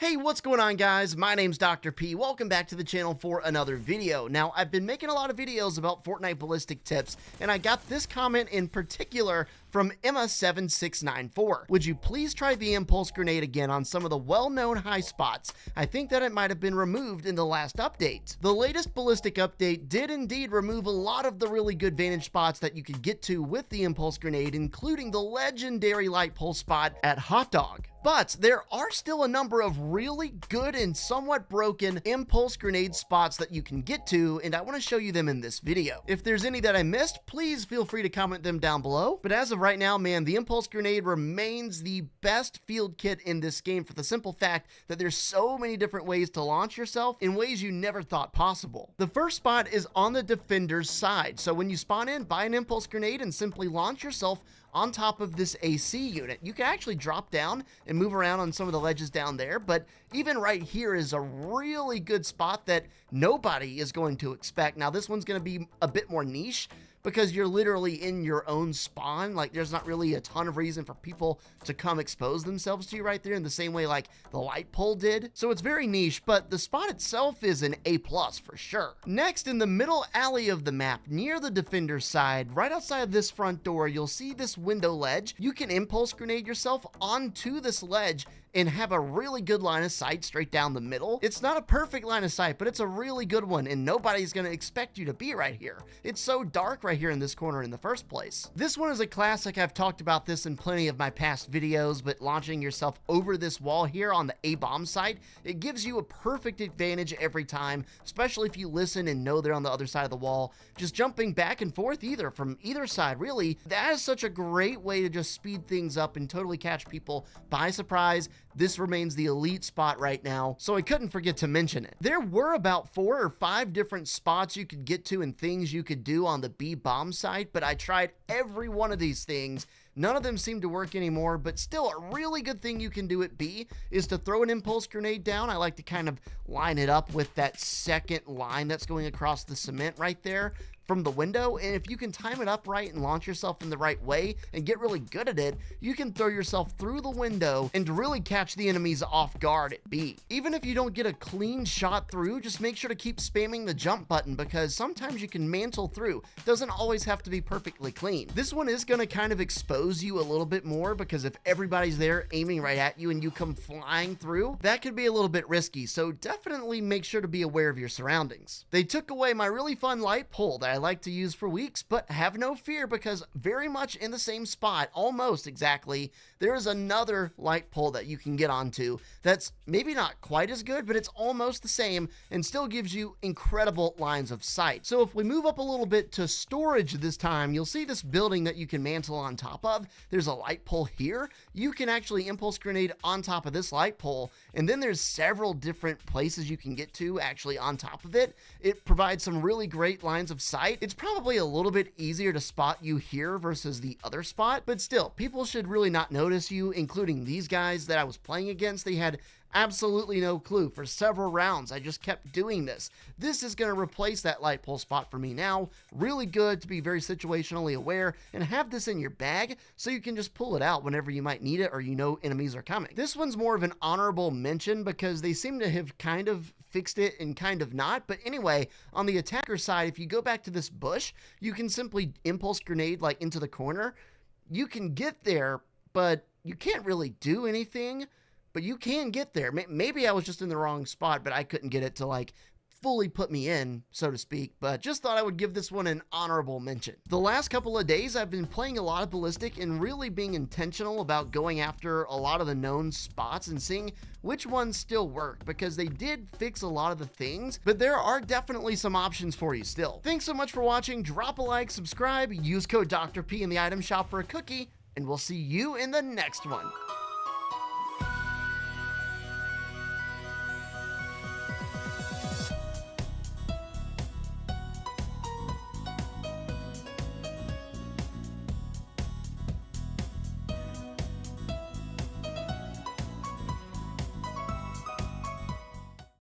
Hey, what's going on, guys? My name's Dr. P. Welcome back to the channel for another video. Now, I've been making a lot of videos about Fortnite Ballistic tips, and I got this comment in particular from Emma7694. Would you please try the impulse grenade again on some of the well-known high spots? I think that it might have been removed in the last update. The latest ballistic update did indeed remove a lot of the really good vantage spots that you could get to with the impulse grenade, including the legendary light pole spot at Hot Dog. But there are still a number of really good and somewhat broken impulse grenade spots that you can get to, and I want to show you them in this video. If there's any that I missed, please feel free to comment them down below. But as of right now, man, the impulse grenade remains the best field kit in this game for the simple fact that there's so many different ways to launch yourself in ways you never thought possible. The first spot is on the defender's side. So when you spawn in, buy an impulse grenade and simply launch yourself on top of this AC unit. You can actually drop down and move around on some of the ledges down there, but even right here is a really good spot that nobody is going to expect. Now, this one's going to be a bit more niche because you're literally in your own spawn. Like, there's not really a ton of reason for people to come expose themselves to you right there in the same way like the light pole did. So it's very niche, but the spot itself is an A+ for sure. Next, in the middle alley of the map, near the defender's side, right outside of this front door, you'll see this window ledge. You can impulse grenade yourself onto this ledge and have a really good line of sight straight down the middle. It's not a perfect line of sight, but it's a really good one, and nobody's going to expect you to be right here. It's so dark right here in this corner in the first place. This one is a classic. I've talked about this in plenty of my past videos, but launching yourself over this wall here on the A-bomb site, it gives you a perfect advantage every time, especially if you listen and know they're on the other side of the wall. Just jumping back and forth from either side, really, that is such a great way to just speed things up and totally catch people by surprise. This remains the elite spot right now, so I couldn't forget to mention it. There were about 4 or 5 different spots you could get to and things you could do on the B-bomb site, but I tried every one of these things. None of them seem to work anymore, but still a really good thing you can do at B is to throw an impulse grenade down. I like to kind of line it up with that second line that's going across the cement right there from the window, and if you can time it up right and launch yourself in the right way and get really good at it, you can throw yourself through the window and really catch the enemies off guard at B. Even if you don't get a clean shot through, just make sure to keep spamming the jump button because sometimes you can mantle through. It doesn't always have to be perfectly clean. This one is going to kind of expose you a little bit more because if everybody's there aiming right at you and you come flying through, that could be a little bit risky, so definitely make sure to be aware of your surroundings. They took away my really fun light pole that I like to use for weeks, but have no fear because very much in the same spot, almost exactly, there is another light pole that you can get onto that's maybe not quite as good, but it's almost the same and still gives you incredible lines of sight. So if we move up a little bit to storage this time, you'll see this building that you can mantle on top of. There's a light pole here. You can actually impulse grenade on top of this light pole, and then there's several different places you can get to actually on top of it. It provides some really great lines of sight. It's probably a little bit easier to spot you here versus the other spot, but still, people should really not notice you, including these guys that I was playing against. They had absolutely no clue. For several rounds, I just kept doing this. This is going to replace that light pole spot for me now. Really good to be very situationally aware and have this in your bag so you can just pull it out whenever you might need it or you know enemies are coming. This one's more of an honorable mention because they seem to have kind of fixed it and kind of not. But anyway, on the attacker side, if you go back to this bush, you can simply impulse grenade like into the corner. You can get there, but you can't really do anything. But you can get there. Maybe I was just in the wrong spot, but I couldn't get it to like fully put me in, so to speak, but just thought I would give this one an honorable mention. The last couple of days, I've been playing a lot of Ballistic and really being intentional about going after a lot of the known spots and seeing which ones still work, because they did fix a lot of the things, but there are definitely some options for you still. Thanks so much for watching. Drop a like, subscribe, use code Dr. P in the item shop for a cookie, and we'll see you in the next one.